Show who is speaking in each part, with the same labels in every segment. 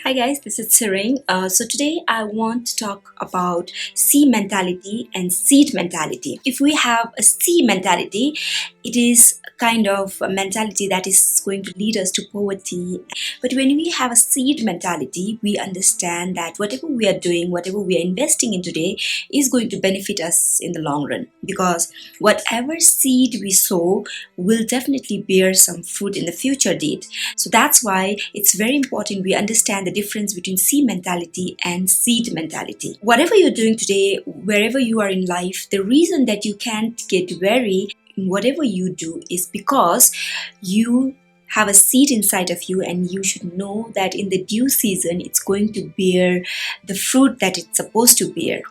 Speaker 1: Hi guys, this is Tsering. So today I want to talk about sea mentality and seed mentality. If we have a sea mentality, it is a kind of a mentality that is going to lead us to poverty. But when we have a seed mentality, we understand that whatever we are doing, whatever we are investing in today is going to benefit us in the long run. Because whatever seed we sow will definitely bear some fruit in the future date. So that's why it's very important we understand the difference between sea mentality and seed mentality. Whatever you're doing today, wherever you are in life, the reason that you can't get weary in whatever you do is because you have a seed inside of you, and you should know that in the due season it's going to bear the fruit that it's supposed to bear.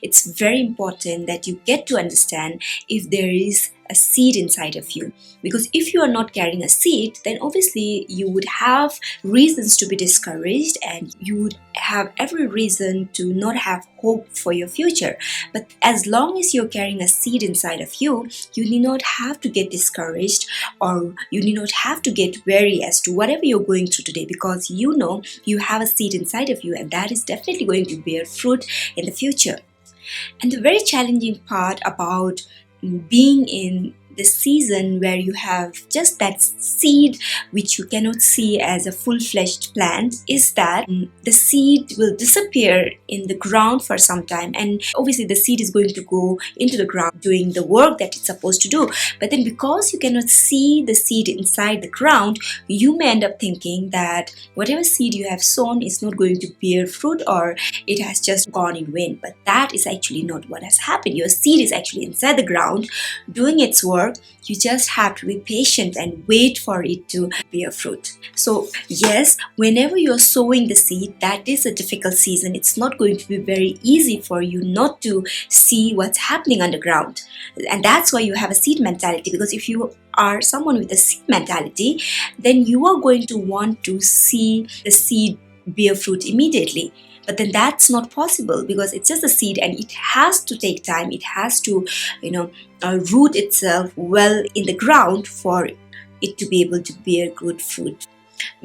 Speaker 1: It's very important that you get to understand if there is a seed inside of you, because if you are not carrying a seed, then obviously you would have reasons to be discouraged and you would have every reason to not have hope for your future. But as long as you're carrying a seed inside of you, you need not have to get discouraged, or you need not have to get weary as to whatever you're going through today, because you know you have a seed inside of you and that is definitely going to bear fruit in the future. And the very challenging part about being in the season where you have just that seed which you cannot see as a full-fledged plant is that the seed will disappear in the ground for some time, and obviously the seed is going to go into the ground doing the work that it's supposed to do. But then because you cannot see the seed inside the ground, you may end up thinking that whatever seed you have sown is not going to bear fruit, or it has just gone in vain. But that is actually not what has happened. Your seed is actually inside the ground doing its work. You just have to be patient and wait for it to bear fruit. So yes, whenever you're sowing the seed, that is a difficult season. It's not going to be very easy for you not to see what's happening underground. And that's why you have a seed mentality, because if you are someone with a seed mentality, then you are going to want to see the seed bear fruit immediately. But then that's not possible, because it's just a seed and it has to take time. It has to root itself well in the ground for it to be able to bear good fruit.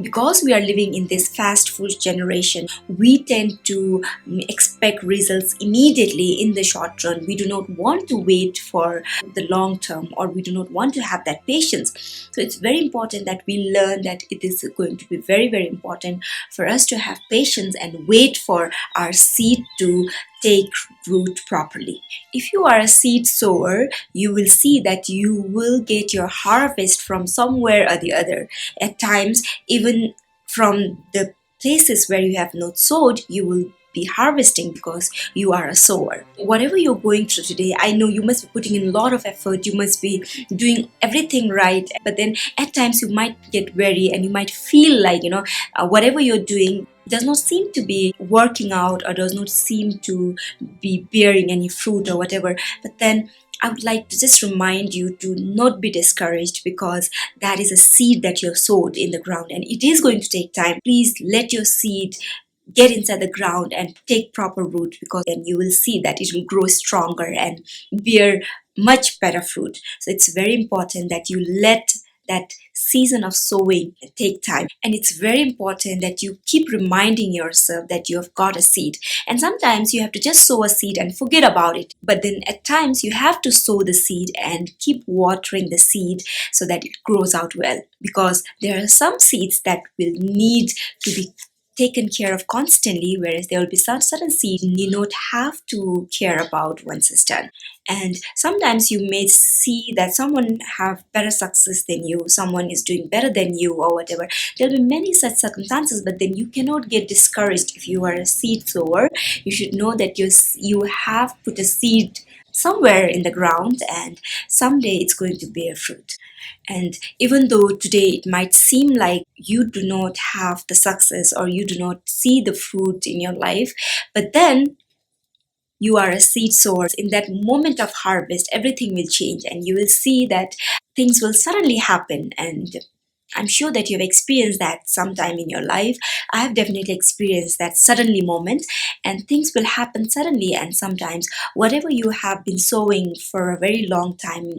Speaker 1: Because we are living in this fast food generation, we tend to expect results immediately in the short run. We do not want to wait for the long term, or we do not want to have that patience. So it's very important that we learn that it is going to be very, very important for us to have patience and wait for our seed to take root properly. If you are a seed sower, you will see that you will get your harvest from somewhere or the other. At times, even from the places where you have not sowed, you will be harvesting because you are a sower. Whatever you're going through today, I know you must be putting in a lot of effort, you must be doing everything right, but then at times you might get weary and you might feel like whatever you're doing does not seem to be working out, or does not seem to be bearing any fruit or whatever. But then I would like to just remind you to not be discouraged, because that is a seed that you have sowed in the ground and it is going to take time. Please let your seed get inside the ground and take proper root, because then you will see that it will grow stronger and bear much better fruit. So it's very important that you let that season of sowing take time, and it's very important that you keep reminding yourself that you have got a seed. And sometimes you have to just sow a seed and forget about it, but then at times you have to sow the seed and keep watering the seed so that it grows out well, because there are some seeds that will need to be taken care of constantly, whereas there will be some certain seeds you need not have to care about once it's done. And sometimes you may see that someone have better success than you, someone is doing better than you or whatever. There'll be many such circumstances, but then you cannot get discouraged. If you are a seed sower, you should know that you have put a seed somewhere in the ground, and someday it's going to bear fruit. And even though today it might seem like you do not have the success or you do not see the fruit in your life, but then you are a seed sower. In that moment of harvest, everything will change and you will see that things will suddenly happen, and I'm sure that you've experienced that sometime in your life. I have definitely experienced that suddenly moment, and things will happen suddenly. And sometimes, whatever you have been sowing for a very long time,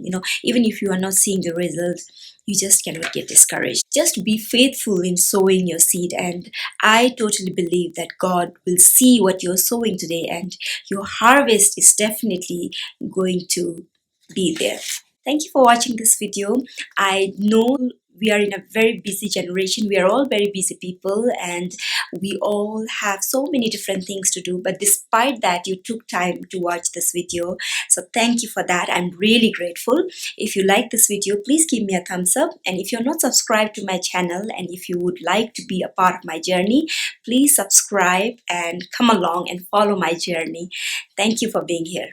Speaker 1: even if you are not seeing the results, you just cannot get discouraged. Just be faithful in sowing your seed, and I totally believe that God will see what you're sowing today, and your harvest is definitely going to be there. Thank you for watching this video. I know we are in a very busy generation. We are all very busy people, and we all have so many different things to do. But despite that, you took time to watch this video. So thank you for that. I'm really grateful. If you like this video, please give me a thumbs up. And if you're not subscribed to my channel, and if you would like to be a part of my journey, please subscribe and come along and follow my journey. Thank you for being here.